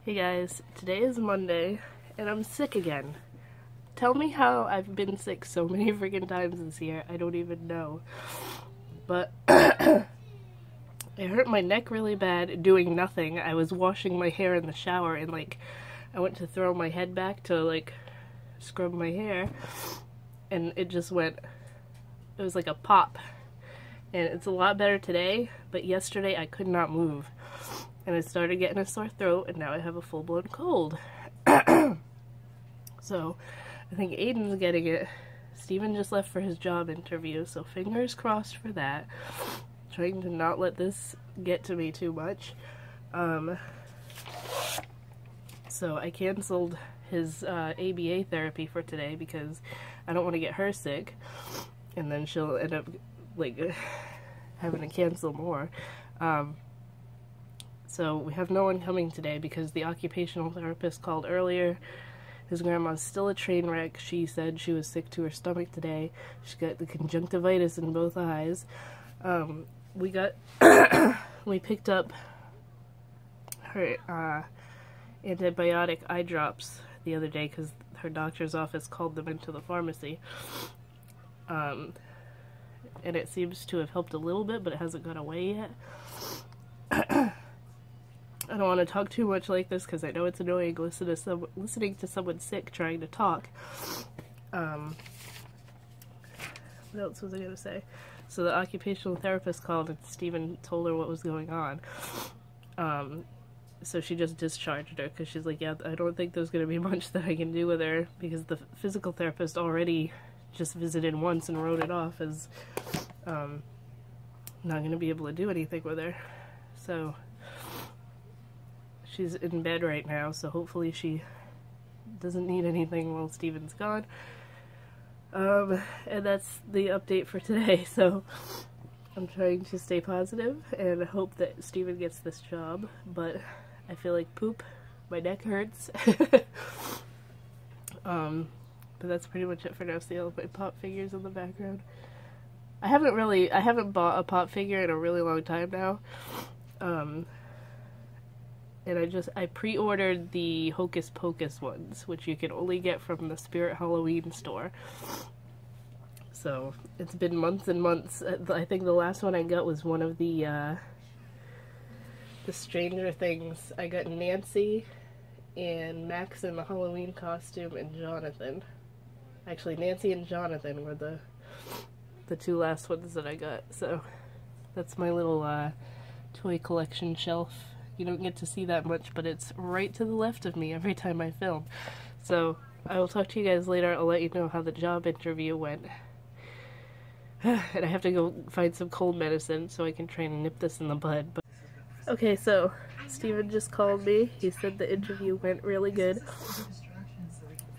Hey guys, today is Monday, and I'm sick again. Tell me how I've been sick so many freaking times this year, I don't even know. But, I hurt my neck really bad doing nothing. I was washing my hair in the shower, and I went to throw my head back to scrub my hair, and it just went, it was like a pop. And it's a lot better today, but yesterday I could not move. And I started getting a sore throat, and now I have a full-blown cold. So, I think Aiden's getting it. Steven just left for his job interview, so fingers crossed for that. Trying to not let this get to me too much. So I canceled his ABA therapy for today because I don't want to get her sick. And then she'll end up, having to cancel more. So we have no one coming today because the occupational therapist called earlier. His grandma's still a train wreck. She said she was sick to her stomach today. She got the conjunctivitis in both eyes. We picked up her antibiotic eye drops the other day because her doctor's office called them into the pharmacy. And it seems to have helped a little bit, but it hasn't gone away yet. I don't want to talk too much like this because I know it's annoying listening to someone sick trying to talk. What else was I going to say? So the occupational therapist called and Steven told her what was going on. So she just discharged her because she's like, yeah, I don't think there's going to be much that I can do with her because the physical therapist already just visited once and wrote it off as not going to be able to do anything with her. So she's in bed right now, so hopefully she doesn't need anything while Steven's gone. And that's the update for today, so I'm trying to stay positive and hope that Steven gets this job, but I feel like poop. My neck hurts. But that's pretty much it for now. See all of my pop figures in the background. I haven't bought a pop figure in a really long time now. And I pre-ordered the Hocus Pocus ones, which you can only get from the Spirit Halloween store. So, it's been months and months. I think the last one I got was one of the Stranger Things. I got Nancy and Max in the Halloween costume and Jonathan. Actually, Nancy and Jonathan were the two last ones that I got. So, that's my little toy collection shelf. You don't get to see that much, but it's right to the left of me every time I film. So, I will talk to you guys later. I'll let you know how the job interview went. And I have to go find some cold medicine so I can try and nip this in the bud. But okay, so, Steven just called me. He said the interview went really good.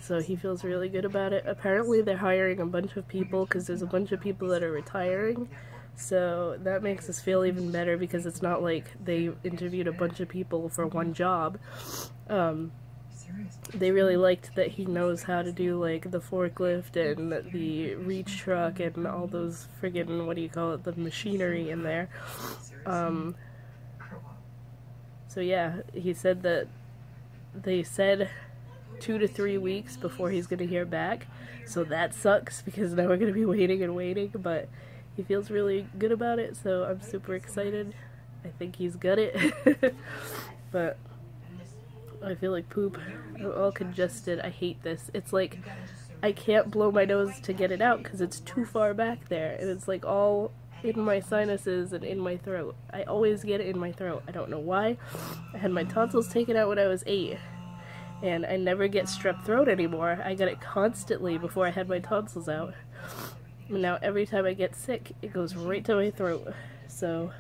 So he feels really good about it. Apparently they're hiring a bunch of people because there's a bunch of people that are retiring. So that makes us feel even better because it's not like they interviewed a bunch of people for one job. They really liked that he knows how to do the forklift and the reach truck and all those friggin', what do you call it, the machinery in there. So yeah, he said that they said 2 to 3 weeks before he's gonna hear back. So that sucks because now we're gonna be waiting and waiting, but he feels really good about it, so I'm super excited. I think he's got it. But I feel like poop. I'm all congested. I hate this. It's like I can't blow my nose to get it out because it's too far back there, and it's all in my sinuses and in my throat. I always get it in my throat. I don't know why. I had my tonsils taken out when I was 8, and I never get strep throat anymore. I got it constantly before I had my tonsils out. And now every time I get sick, it goes right to my throat. So,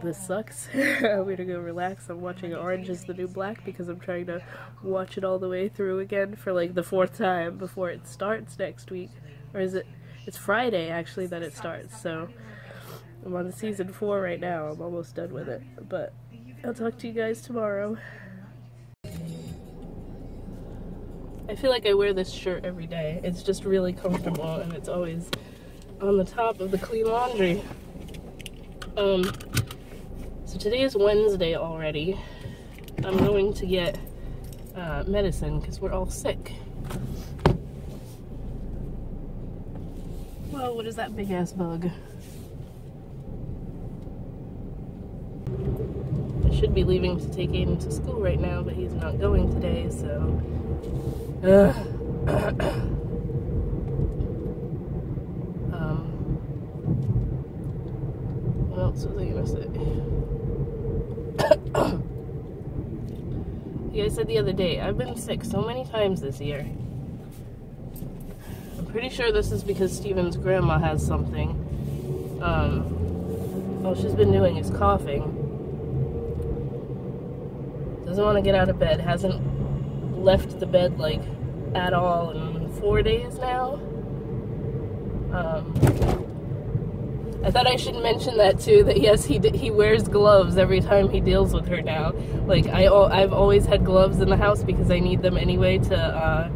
this sucks. I'm gonna go relax. I'm watching Orange is the New Black because I'm trying to watch it all the way through again for the 4th time before it starts next week. Or is it? It's Friday actually that it starts. So, I'm on season 4 right now. I'm almost done with it. But I'll talk to you guys tomorrow. I feel like I wear this shirt every day. It's just really comfortable and it's always on the top of the clean laundry. So today is Wednesday already, I'm going to get medicine because we're all sick. Whoa, what is that big ass bug? I should be leaving to take Aiden to school right now, but he's not going today, so... what else was I gonna say? Yeah, I said the other day, I've been sick so many times this year. I'm pretty sure this is because Steven's grandma has something. All she's been doing is coughing. Doesn't want to get out of bed, hasn't left the bed like at all in 4 days now. I thought I should mention that too, that yes, he wears gloves every time he deals with her now. Like, I've always had gloves in the house because I need them anyway to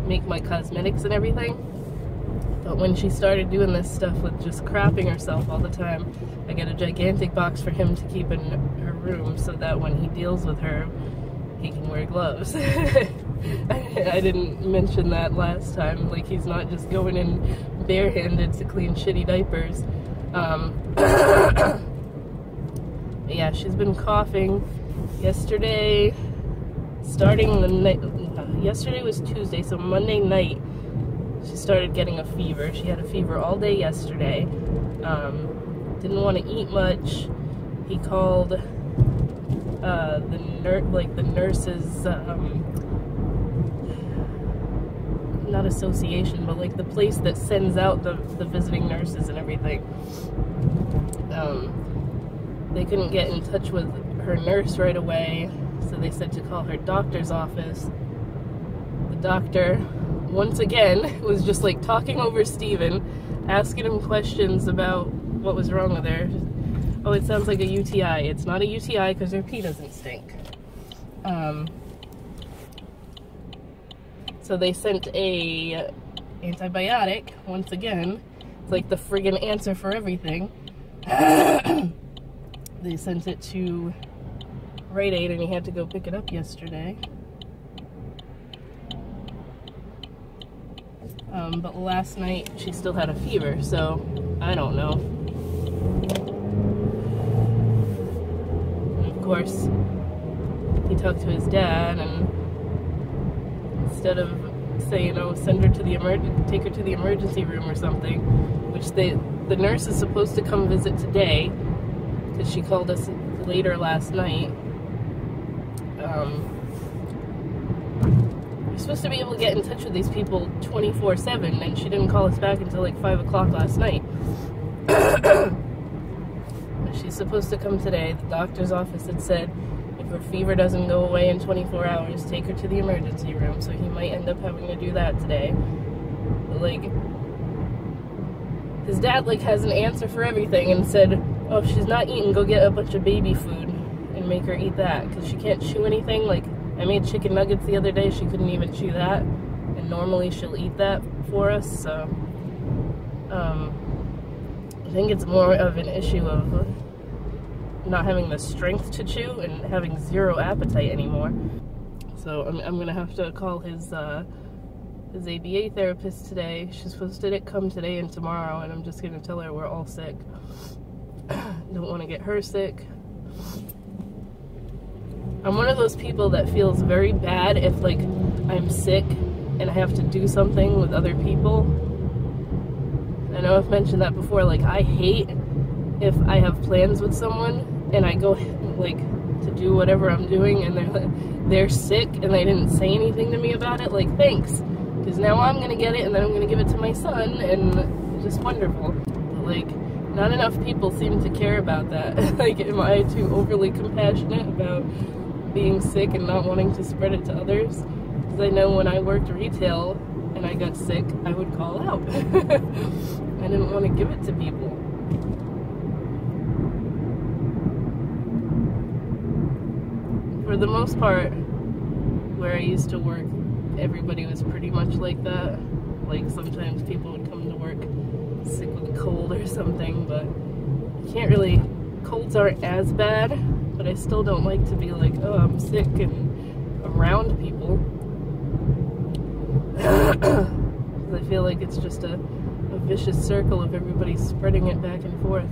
make my cosmetics and everything. But when she started doing this stuff with just crapping herself all the time, I got a gigantic box for him to keep in her room so that when he deals with her, he can wear gloves. I didn't mention that last time. Like, he's not just going in barehanded to clean shitty diapers. Yeah, she's been coughing. Yesterday, starting the night, yesterday was Tuesday, so Monday night, she started getting a fever. She had a fever all day yesterday. Didn't want to eat much. He called the nurses, not association, but like the place that sends out the visiting nurses and everything. They couldn't get in touch with her nurse right away, so they said to call her doctor's office. The doctor, once again, was just like talking over Steven, asking him questions about what was wrong with her. Oh, it sounds like a UTI. It's not a UTI because her pee doesn't stink. So they sent a antibiotic, once again. It's like the friggin' answer for everything. They sent it to Rite Aid and he had to go pick it up yesterday. But last night she still had a fever, so I don't know. And of course, he talked to his dad, and instead of saying, oh, send her to the take her to the emergency room or something, which the nurse is supposed to come visit today, because she called us later last night. You're supposed to be able to get in touch with these people 24/7, and she didn't call us back until like 5 o'clock last night. She's supposed to come today. The doctor's office had said if her fever doesn't go away in 24 hours, take her to the emergency room, so he might end up having to do that today. But, like, his dad, like, has an answer for everything and said, oh, if she's not eating, go get a bunch of baby food and make her eat that, because she can't chew anything. Like, I made chicken nuggets the other day, she couldn't even chew that, and normally she'll eat that for us, so, I think it's more of an issue of not having the strength to chew and having zero appetite anymore. So I'm gonna have to call his ABA therapist today. She's supposed to come today and tomorrow, and I'm just gonna tell her we're all sick. Don't want to get her sick. I'm one of those people that feels very bad if, like, I'm sick and I have to do something with other people. I know I've mentioned that before. Like, I hate if I have plans with someone and I go, like, to do whatever I'm doing and they're sick and they didn't say anything to me about it. Like, thanks, because now I'm gonna get it and then I'm gonna give it to my son, and it's just wonderful. But, like, not enough people seem to care about that. Like, am I too overly compassionate about being sick and not wanting to spread it to others? Because I know when I worked retail and I got sick, I would call out. I didn't want to give it to people. For the most part, where I used to work, everybody was pretty much like that. Like, sometimes people would come to work sick with a cold or something, but you can't really, colds aren't as bad, but I still don't like to be like, oh, I'm I'm sick and around people. I feel like it's just a vicious circle of everybody spreading it back and forth.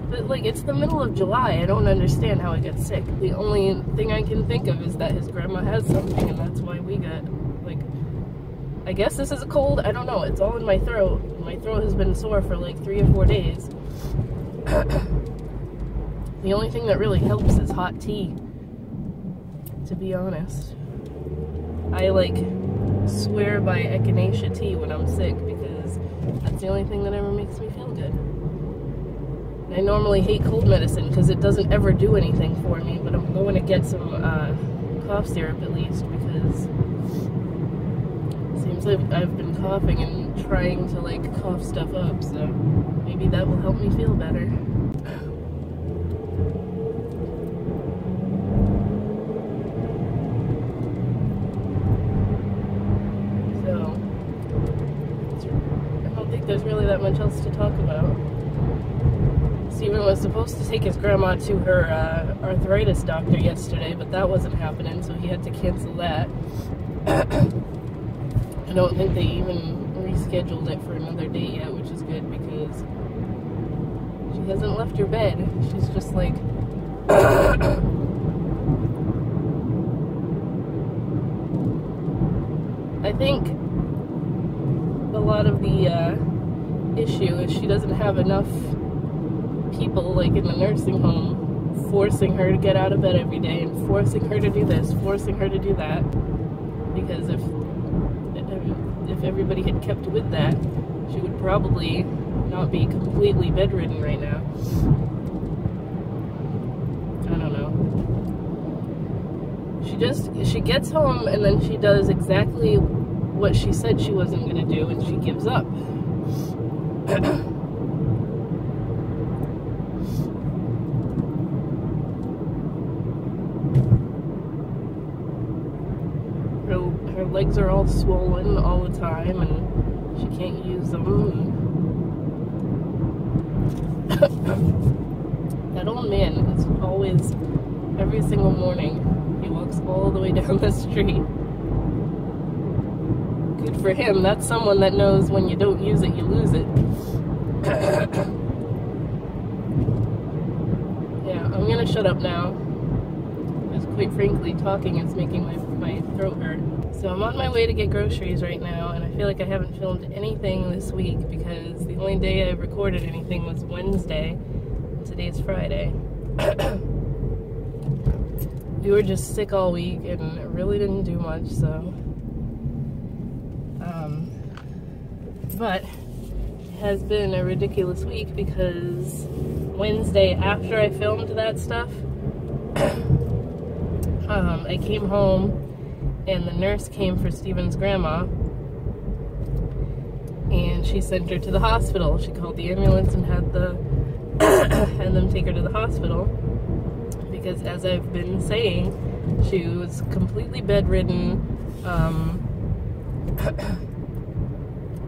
But, like, it's the middle of July. I don't understand how I get sick. The only thing I can think of is that his grandma has something, and that's why we got, like, I guess this is a cold. I don't know. It's all in my throat. My throat has been sore for, like, 3 or 4 days. The only thing that really helps is hot tea, to be honest. I, like, swear by echinacea tea when I'm sick because that's the only thing that ever makes me feel good. I normally hate cold medicine because it doesn't ever do anything for me, but I'm going to get some cough syrup at least because it seems like I've been coughing and trying to, like, cough stuff up, so maybe that will help me feel better. So, I don't think there's really that much else to talk about. Steven was supposed to take his grandma to her arthritis doctor yesterday, but that wasn't happening, so he had to cancel that. I don't think they even rescheduled it for another date yet, which is good because she hasn't left her bed. She's just like... I think a lot of the issue is she doesn't have enough people, like, in the nursing home forcing her to get out of bed every day and forcing her to do this, forcing her to do that, because if everybody had kept with that, she would probably not be completely bedridden right now. I don't know. She gets home and then she does exactly what she said she wasn't going to do, and she gives up. Her legs are all swollen all the time, and she can't use them. That old man is always, every single morning, he walks all the way down the street. Good for him. That's someone that knows when you don't use it, you lose it. Yeah, I'm gonna shut up now. Because quite frankly, talking is making my throat hurt. So I'm on my way to get groceries right now, and I feel like I haven't filmed anything this week because the only day I recorded anything was Wednesday, and today's Friday. We were just sick all week and really didn't do much, so... but it has been a ridiculous week because Wednesday, after I filmed that stuff, I came home and the nurse came for Steven's grandma and she sent her to the hospital. She called the ambulance and had them take her to the hospital because, as I've been saying, she was completely bedridden.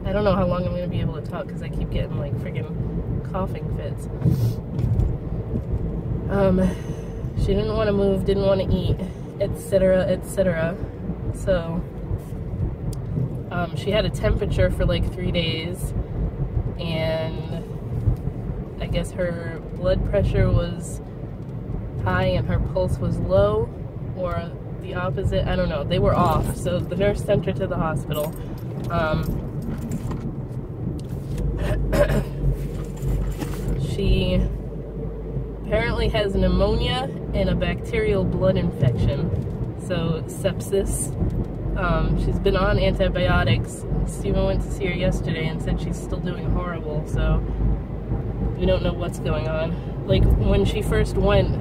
I don't know how long I'm going to be able to talk because I keep getting, like, friggin' coughing fits. She didn't want to move, didn't want to eat, etc., etc. So, she had a temperature for like 3 days, and I guess her blood pressure was high and her pulse was low, or the opposite, I don't know. They were off, so the nurse sent her to the hospital. She apparently has pneumonia and a bacterial blood infection, so sepsis. She's been on antibiotics. Steven went to see her yesterday and said she's still doing horrible, so we don't know what's going on. Like, when she first went,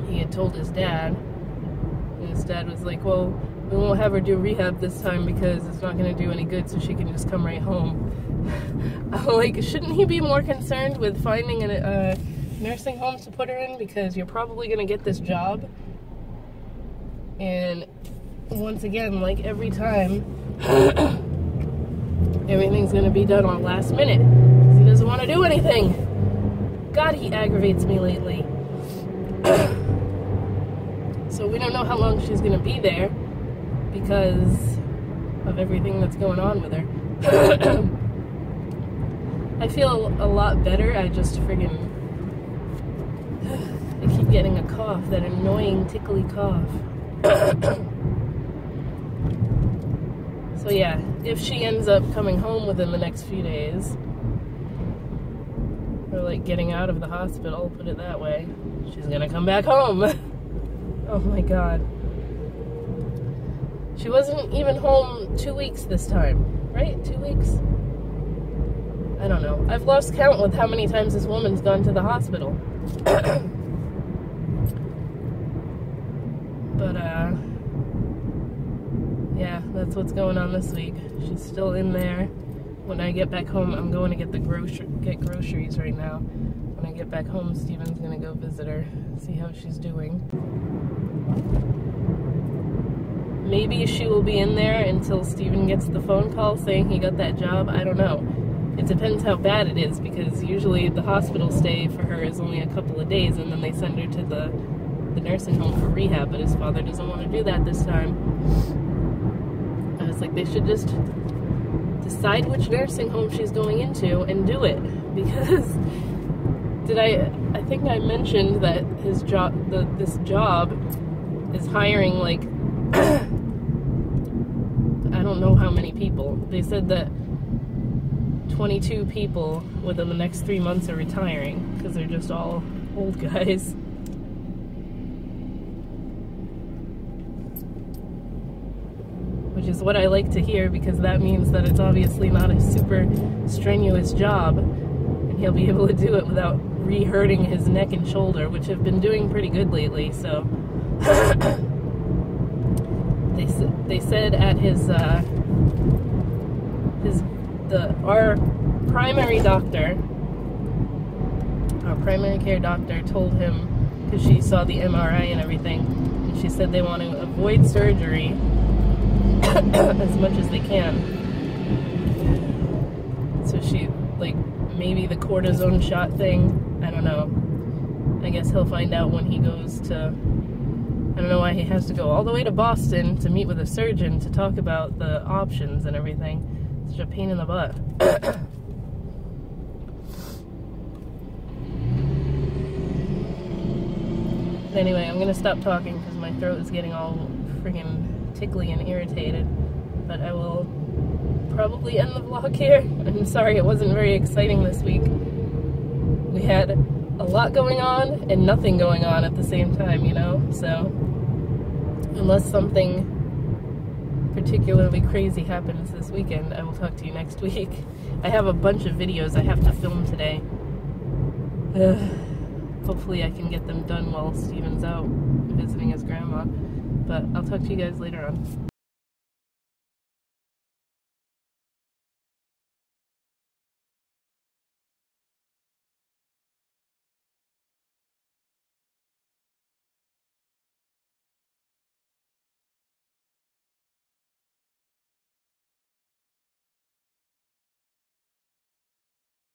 he had told his dad, and his dad was like, well, we won't have her do rehab this time because it's not going to do any good, so she can just come right home. I'm like, shouldn't he be more concerned with finding a nursing home to put her in, because you're probably going to get this job? And once again, like every time, everything's going to be done on last minute because he doesn't want to do anything. God, he aggravates me lately. we don't know how long she's gonna be there because of everything that's going on with her. I feel a lot better. I just friggin' I keep getting a cough, that annoying tickly cough. So yeah, if she ends up coming home within the next few days, or like getting out of the hospital, put it that way, she's gonna come back home. Oh my god. She wasn't even home 2 weeks this time, right? 2 weeks? I don't know. I've lost count with how many times this woman's gone to the hospital. But, yeah, that's what's going on this week. She's still in there. When I get back home, I'm going to get groceries right now. When I get back home, Steven's gonna go visit her, see how she's doing. Maybe she will be in there until Steven gets the phone call saying he got that job. I don't know. It depends how bad it is, because usually the hospital stay for her is only a couple of days, and then they send her to the nursing home for rehab, but his father doesn't want to do that this time. I was like, they should just decide which nursing home she's going into and do it, because I think I mentioned that his job, this job is hiring like I don't know how many people. They said that 22 people within the next 3 months are retiring because they're just all old guys. Which is what I like to hear, because that means that it's obviously not a super strenuous job, and he'll be able to do it without re-hurting his neck and shoulder, which have been doing pretty good lately, so. They said at our primary doctor, our primary care doctor told him, because she saw the MRI and everything, and she said they want to avoid surgery as much as they can. So she, like, maybe the cortisone shot thing, I don't know. I guess he'll find out when he goes to, I don't know why he has to go all the way to Boston to meet with a surgeon to talk about the options and everything. It's such a pain in the butt. Anyway, I'm gonna stop talking because my throat is getting all friggin' tickly and irritated. But I will probably end the vlog here. I'm sorry it wasn't very exciting this week. We had a lot going on and nothing going on at the same time, you know? So, unless something particularly crazy happens this weekend, I will talk to you next week. I have a bunch of videos I have to film today. Hopefully I can get them done while Steven's out visiting his grandma. But I'll talk to you guys later on.